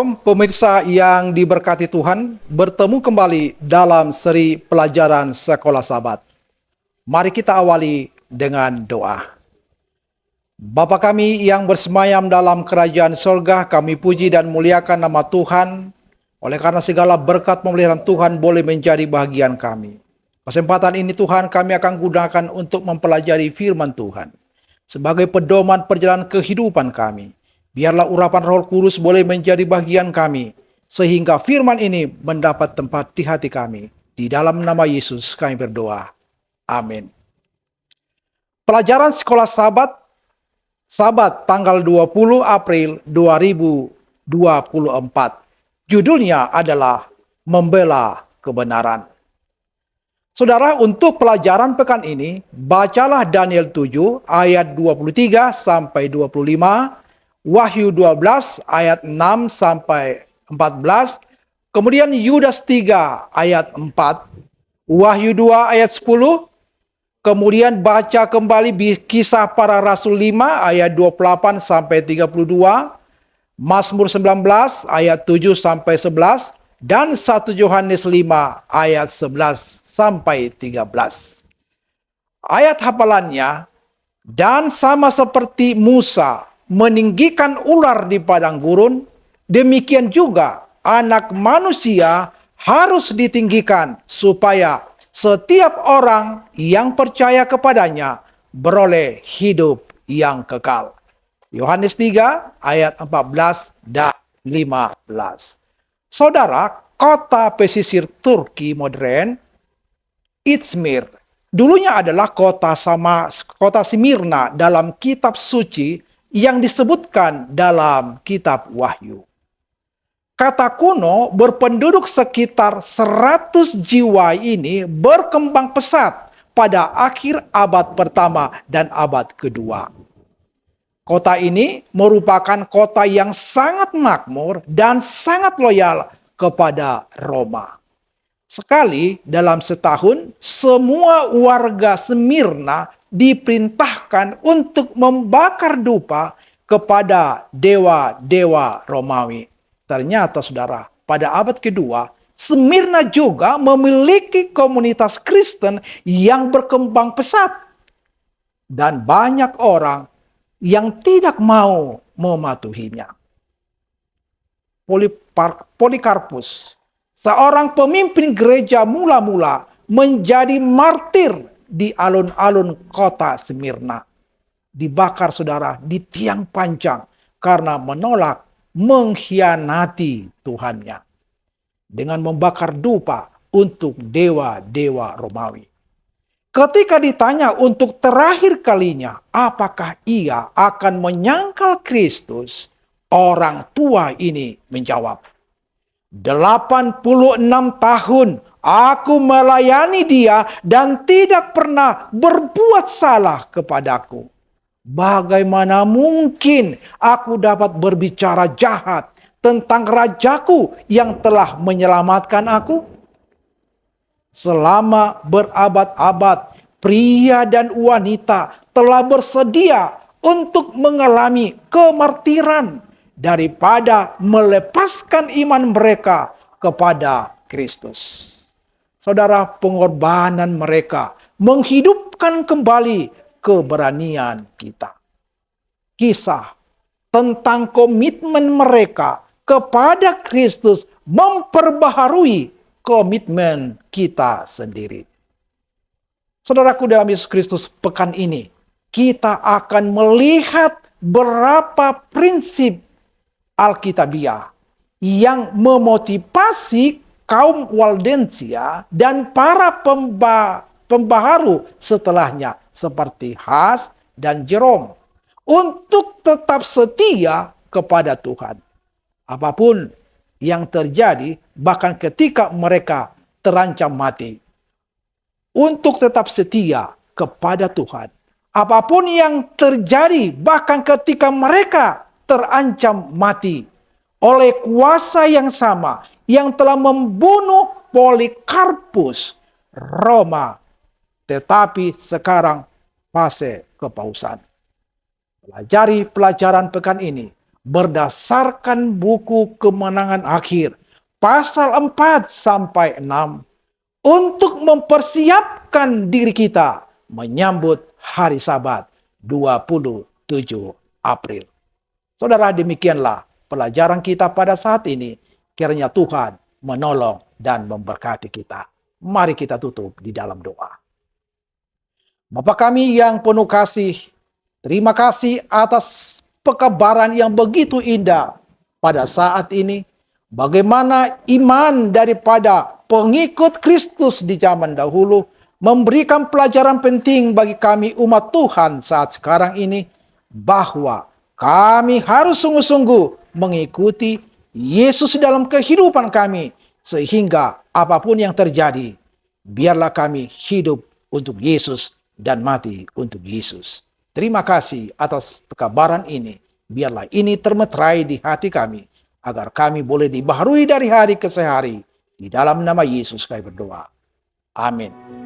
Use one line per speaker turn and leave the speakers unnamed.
Shalom pemirsa yang diberkati Tuhan, bertemu kembali dalam seri pelajaran Sekolah Sabat. Mari kita awali dengan doa. Bapa kami yang bersemayam dalam kerajaan sorga, kami puji dan muliakan nama Tuhan, oleh karena segala berkat pemeliharaan Tuhan boleh menjadi bagian kami. Kesempatan ini Tuhan kami akan gunakan untuk mempelajari firman Tuhan sebagai pedoman perjalanan kehidupan kami. Biarlah urapan Roh Kudus boleh menjadi bagian kami, sehingga firman ini mendapat tempat di hati kami. Di dalam nama Yesus kami berdoa. Amin. Pelajaran Sekolah Sabat tanggal 20 April 2024. Judulnya adalah Membela Kebenaran. Saudara, untuk pelajaran pekan ini, bacalah Daniel 7 ayat 23 sampai 25, Wahyu 12 ayat 6 sampai 14, kemudian Yudas 3 ayat 4, Wahyu 2 ayat 10, kemudian baca kembali Kisah Para Rasul 5 ayat 28 sampai 32, Mazmur 19 ayat 7 sampai 11, dan 1 Yohanes 5 ayat 11 sampai 13. Ayat hafalannya, dan sama seperti Musa meninggikan ular di padang gurun, demikian juga Anak Manusia harus ditinggikan supaya setiap orang yang percaya kepadanya beroleh hidup yang kekal. Yohanes 3 ayat 14 dan 15. Saudara, kota pesisir Turki modern, Izmir, dulunya adalah kota Smyrna dalam kitab suci yang disebutkan dalam kitab Wahyu. Kata kuno berpenduduk sekitar 100 jiwa ini berkembang pesat pada akhir abad pertama dan abad kedua. Kota ini merupakan kota yang sangat makmur dan sangat loyal kepada Roma. Sekali dalam setahun, semua warga Smyrna diperintahkan untuk membakar dupa kepada dewa-dewa Romawi. Ternyata saudara, pada abad kedua, Smyrna juga memiliki komunitas Kristen yang berkembang pesat. Dan banyak orang yang tidak mau mematuhinya. Polikarpus, seorang pemimpin gereja mula-mula, menjadi martir di alun-alun kota Smyrna. Dibakar saudara di tiang panjang karena menolak mengkhianati Tuhannya dengan membakar dupa untuk dewa-dewa Romawi. Ketika ditanya untuk terakhir kalinya apakah ia akan menyangkal Kristus, orang tua ini menjawab, 86 tahun aku melayani dia dan tidak pernah berbuat salah kepadaku. Bagaimana mungkin aku dapat berbicara jahat tentang rajaku yang telah menyelamatkan aku? Selama berabad-abad, pria dan wanita telah bersedia untuk mengalami kemartiran daripada melepaskan iman mereka kepada Kristus. Saudara, pengorbanan mereka menghidupkan kembali keberanian kita. Kisah tentang komitmen mereka kepada Kristus memperbaharui komitmen kita sendiri. Saudaraku dalam Yesus Kristus, pekan ini kita akan melihat berapa prinsip Alkitabiah yang memotivasi kaum Waldensia dan para pembaharu setelahnya seperti Has dan Jerome untuk tetap setia kepada Tuhan. Apapun yang terjadi, bahkan ketika mereka terancam mati, untuk tetap setia kepada Tuhan. Apapun yang terjadi, bahkan ketika mereka terancam mati oleh kuasa yang sama yang telah membunuh Polikarpus, Roma, tetapi sekarang fase kepausan. Pelajari pelajaran pekan ini berdasarkan buku Kemenangan Akhir pasal 4 sampai 6 untuk mempersiapkan diri kita menyambut hari Sabat 27 April. Saudara, demikianlah pelajaran kita pada saat ini. Kiranya Tuhan menolong dan memberkati kita. Mari kita tutup di dalam doa. Bapa kami yang penuh kasih, terima kasih atas pekabaran yang begitu indah pada saat ini. Bagaimana iman daripada pengikut Kristus di zaman dahulu memberikan pelajaran penting bagi kami umat Tuhan saat sekarang ini, bahwa kami harus sungguh-sungguh mengikuti Yesus dalam kehidupan kami, sehingga apapun yang terjadi, biarlah kami hidup untuk Yesus dan mati untuk Yesus. Terima kasih atas pekabaran ini. Biarlah ini termeterai di hati kami, agar kami boleh dibaharui dari hari ke hari. Di dalam nama Yesus kami berdoa. Amin.